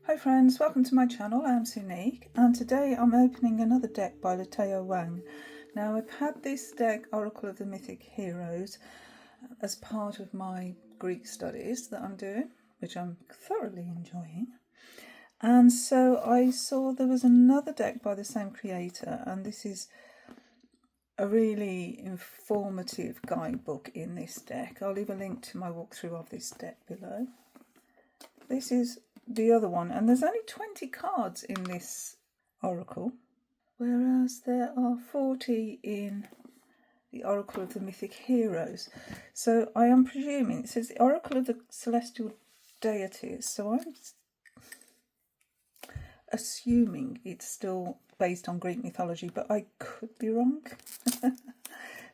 Hi friends, welcome to my channel. I'm Sunique and today I'm opening another deck by Lateo Wang. Now I've had this deck, Oracle of the Mythic Heroes, as part of my Greek studies that I'm doing, which I'm thoroughly enjoying. And so I saw there was another deck by the same creator, and this is a really informative guidebook in this deck. I'll leave a link to my walkthrough of this deck below. This is the other one, and there's only 20 cards in this oracle, whereas there are 40 in the Oracle of the Mythic Heroes. So I am presuming it says the Oracle of the Celestial Deities, so I'm assuming it's still based on Greek mythology, but I could be wrong. Should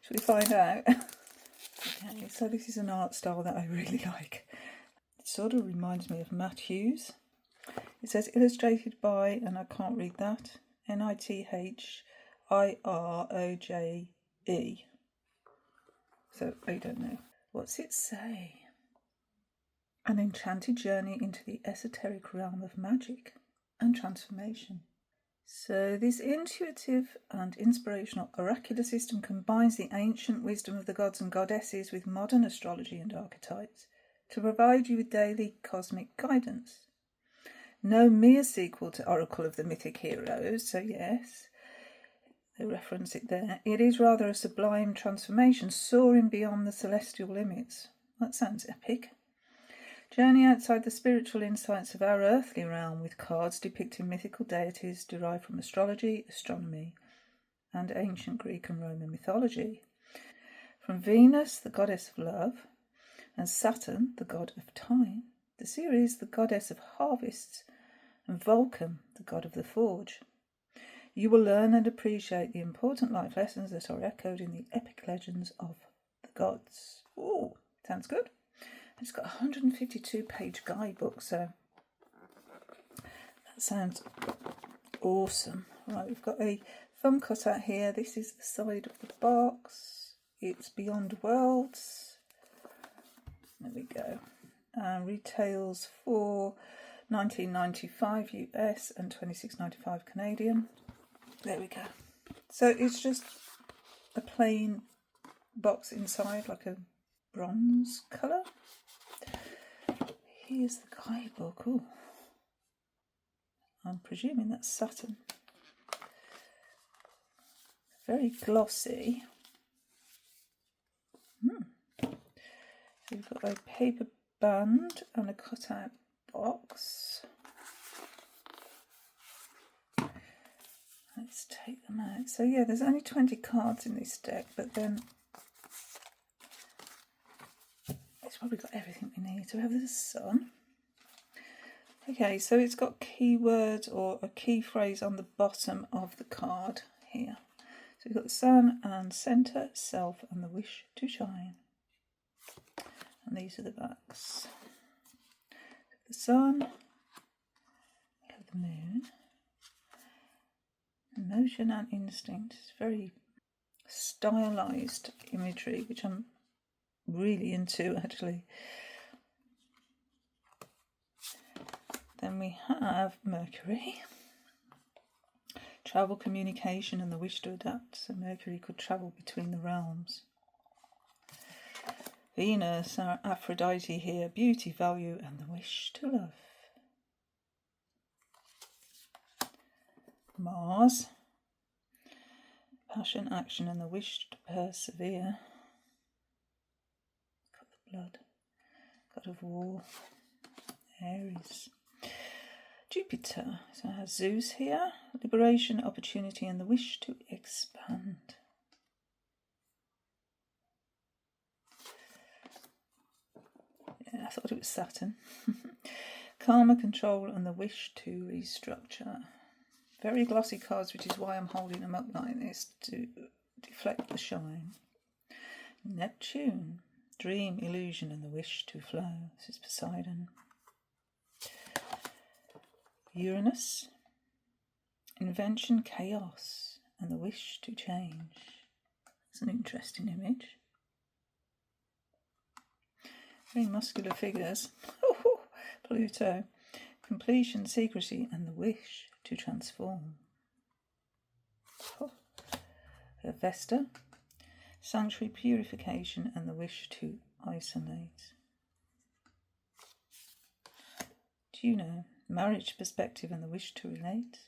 we find out? Okay, so this is an art style that I really like. It sort of reminds me of Matt Hughes. It says illustrated by, and I can't read that, Nithiroje. So I don't know. What's it say? An enchanted journey into the esoteric realm of magic and transformation. So this intuitive and inspirational oracular system combines the ancient wisdom of the gods and goddesses with modern astrology and archetypes to provide you with daily cosmic guidance. No mere sequel to Oracle of the Mythic Heroes, so yes, they reference it there. It is rather a sublime transformation, soaring beyond the celestial limits. That sounds epic. Journey outside the spiritual insights of our earthly realm with cards depicting mythical deities derived from astrology, astronomy, and ancient Greek and Roman mythology. From Venus, the goddess of love, and Saturn, the god of time, the Ceres, the goddess of harvests, and Vulcan, the god of the forge. You will learn and appreciate the important life lessons that are echoed in the epic legends of the gods. Ooh, sounds good. It's got a 152-page guidebook, so that sounds awesome. Right, we've got a thumb cutout here. This is the side of the box. It's Beyond Worlds. There we go. Retails for $19.95 US and $26.95 Canadian. There we go. So it's just a plain box inside, like a bronze colour. Here's the guidebook. Ooh. I'm presuming that's Saturn. Very glossy. So you've got a paper band and a cutout box. Let's take them out. So yeah, there's only 20 cards in this deck, but then it's probably got everything we need. So we have the sun. Okay, so it's got keywords or a key phrase on the bottom of the card here. So we've got the sun and centre, self, and the wish to shine. And these are the backs. The sun, we have the moon, emotion and instinct. It's very stylized imagery, which I'm really into actually. Then we have Mercury, travel, communication, and the wish to adapt. So Mercury could travel between the realms. Venus, our Aphrodite here, beauty, value, and the wish to love. Mars, passion, action, and the wish to persevere. Got the blood, god of war. Aries. Jupiter, so it has Zeus here, liberation, opportunity, and the wish to expand. Yeah, I thought it was Saturn. Karma, control, and the wish to restructure. Very glossy cards, which is why I'm holding them up like this to deflect the shine. Neptune, dream, illusion, and the wish to flow. This is Poseidon. Uranus, invention, chaos, and the wish to change. It's an interesting image. Very muscular figures. Pluto, completion, secrecy, and the wish to transform. Vesta, sanctuary, purification, and the wish to isolate. Juno, marriage, perspective, and the wish to relate.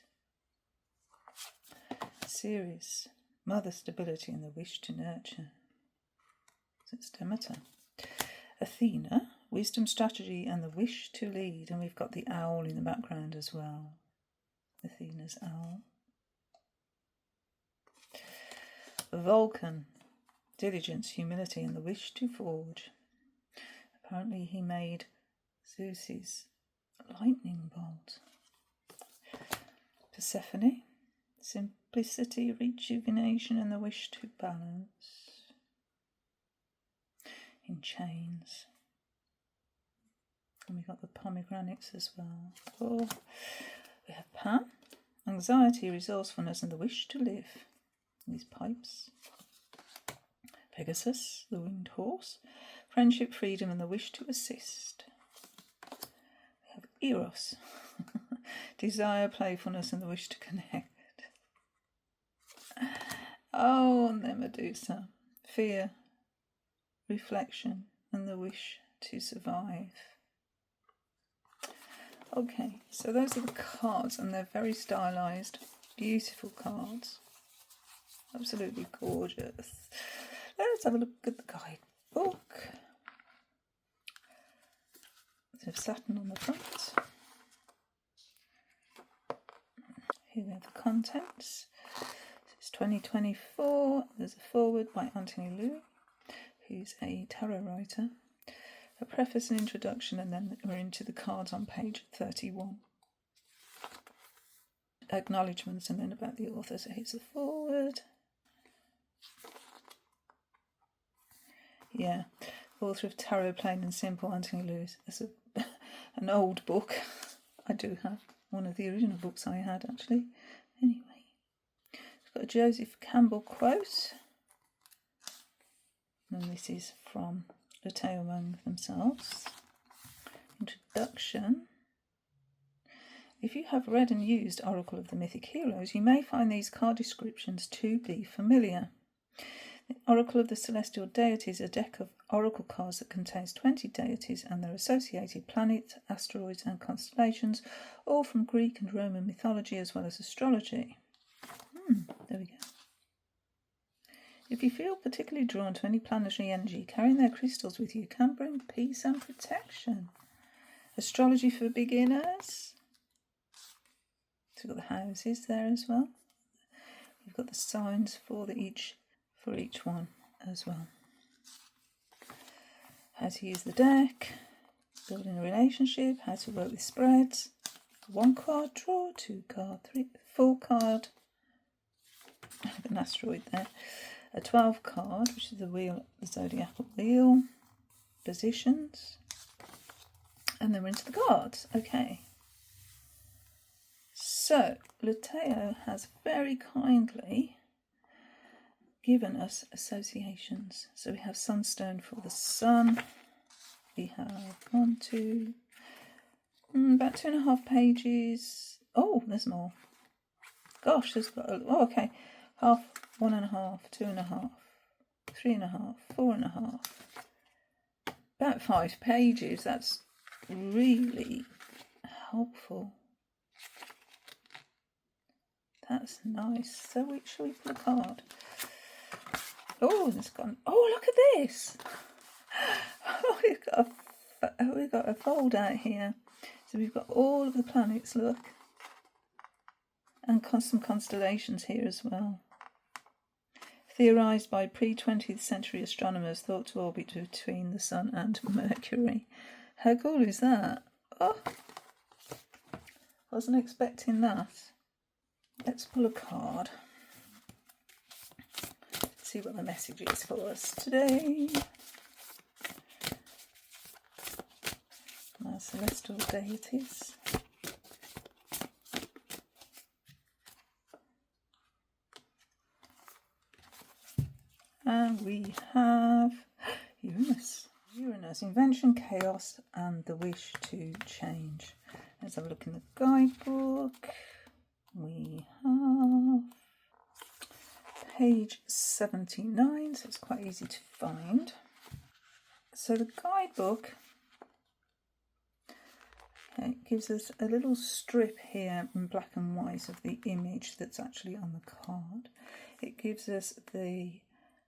Ceres, mother, stability, and the wish to nurture. It's Demeter. Athena, wisdom, strategy, and the wish to lead. And we've got the owl in the background as well. Athena's owl. Vulcan, diligence, humility, and the wish to forge. Apparently he made Zeus's lightning bolt. Persephone, simplicity, rejuvenation, and the wish to balance. In chains. And we've got the pomegranates as well. Oh, we have Pan, anxiety, resourcefulness, and the wish to live. These pipes. Pegasus, the winged horse, friendship, freedom, and the wish to assist. We have Eros, desire, playfulness, and the wish to connect. Oh, and then Medusa, fear, reflection, and the wish to survive. Okay, so those are the cards, and they're very stylized, beautiful cards. Absolutely gorgeous. Let's have a look at the guidebook. So Saturn on the front. Here we have the contents. It's 2024. There's a foreword by Anthony Louis, who's a tarot writer. A preface and introduction, and then we're into the cards on page 31. Acknowledgements, and then about the author. So here's the foreword. Yeah, author of Tarot Plain and Simple, Anthony Lewis. It's an old book. I do have one of the original books I had, actually. Anyway, we've got a Joseph Campbell quote. And this is from Lateo Mung themselves. Introduction. If you have read and used Oracle of the Mythic Heroes, you may find these card descriptions to be familiar. The Oracle of the Celestial Deities, a deck of oracle cards that contains 20 deities and their associated planets, asteroids, and constellations, all from Greek and Roman mythology as well as astrology. There we go. If you feel particularly drawn to any planetary energy, carrying their crystals with you can bring peace and protection. Astrology for beginners. So we've got the houses there as well. We've got the signs for each one as well. How to use the deck, building a relationship, how to work with spreads. 1 card draw, 2 card, 3, 4 card. An asteroid there. A 12 card, which is the wheel, the zodiacal wheel. Positions. And then we're into the cards. Okay. So, Lateo has very kindly given us associations. So we have Sunstone for the sun. We have about 2.5 pages. Oh, there's more. Gosh, there's got, okay. Half, 1.5, 2.5, 3.5, 4.5. About 5 pages. That's really helpful. That's nice. So shall we pull a card? Oh, it's gone. Oh, look at this. Oh, we've got a fold out here. So we've got all of the planets, look. And some constellations here as well. Theorised by pre-20th century astronomers, thought to orbit between the Sun and Mercury. How cool is that? Oh, wasn't expecting that. Let's pull a card. See what the message is for us today. Our celestial deities. And we have Uranus. Uranus, invention, chaos, and the wish to change. Let's have a look in the guidebook. We have page 79, so it's quite easy to find. So the guidebook, it gives us a little strip here in black and white of the image that's actually on the card. It gives us the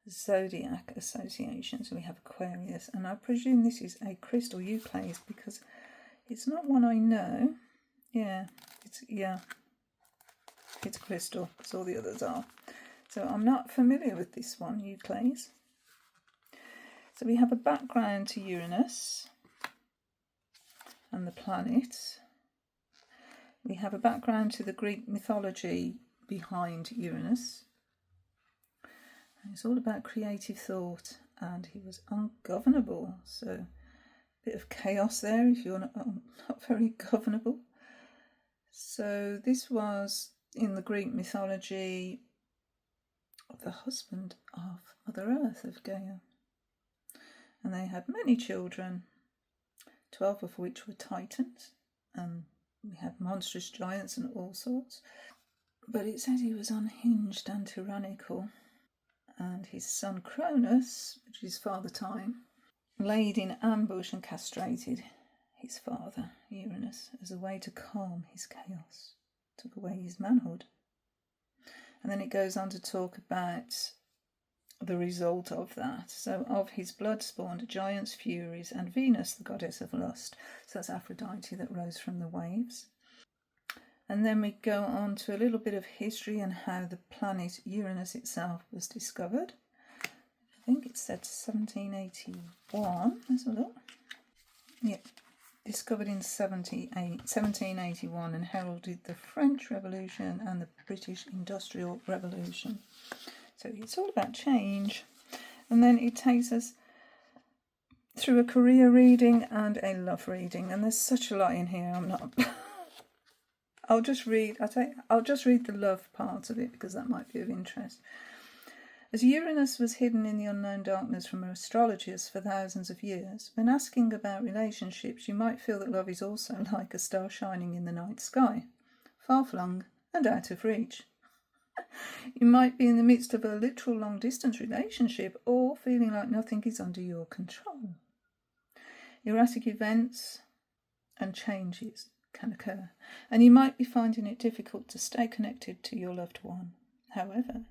zodiac association, so we have Aquarius, and I presume this is a crystal Euclid because it's not one I know. It's crystal, because all the others are. So I'm not familiar with this one, Euclid. So we have a background to Uranus and the planet. We have a background to the Greek mythology behind Uranus. And it's all about creative thought, and he was ungovernable. So a bit of chaos there if you're not very governable. So this was, in the Greek mythology, the husband of Mother Earth, of Gaia. And they had many children, 12 of which were titans, and we had monstrous giants and all sorts. But it says he was unhinged and tyrannical, and his son Cronus, which is Father Time, laid in ambush and castrated his father, Uranus, as a way to calm his chaos, took away his manhood. And then it goes on to talk about the result of that. So of his blood spawned giants, furies, and Venus, the goddess of lust. So that's Aphrodite that rose from the waves. And then we go on to a little bit of history and how the planet Uranus itself was discovered. I think it said 1781. Let's have a look. Yeah, discovered in 1781 and heralded the French Revolution and the British Industrial Revolution. So it's all about change. And then it takes us through a career reading and a love reading. And there's such a lot in here. I'll just read the love part of it because that might be of interest. As Uranus was hidden in the unknown darkness from astrologers for thousands of years, when asking about relationships, you might feel that love is also like a star shining in the night sky, far-flung and out of reach. You might be in the midst of a literal long-distance relationship or feeling like nothing is under your control. Erratic events and changes can occur, and you might be finding it difficult to stay connected to your loved one. However,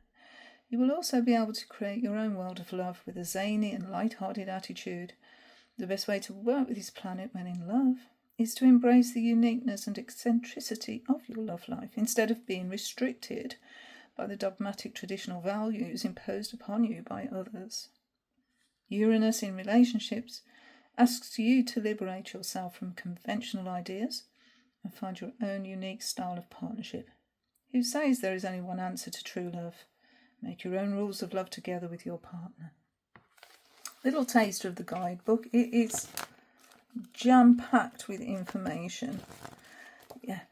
you will also be able to create your own world of love with a zany and light-hearted attitude. The best way to work with this planet when in love is to embrace the uniqueness and eccentricity of your love life instead of being restricted by the dogmatic traditional values imposed upon you by others. Uranus in relationships asks you to liberate yourself from conventional ideas and find your own unique style of partnership. Who says there is only one answer to true love? Make your own rules of love together with your partner. Little taster of the guidebook. It is jam-packed with information.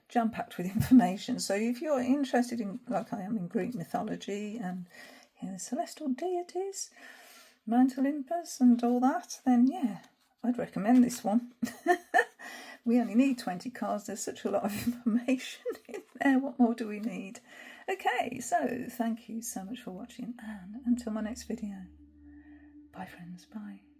Jam-packed with information. So if you're interested in, like I am, in Greek mythology and celestial deities, Mount Olympus and all that, then I'd recommend this one. We only need 20 cards. There's such a lot of information in there. What more do we need? Okay, so thank you so much for watching, and until my next video. Bye friends, bye.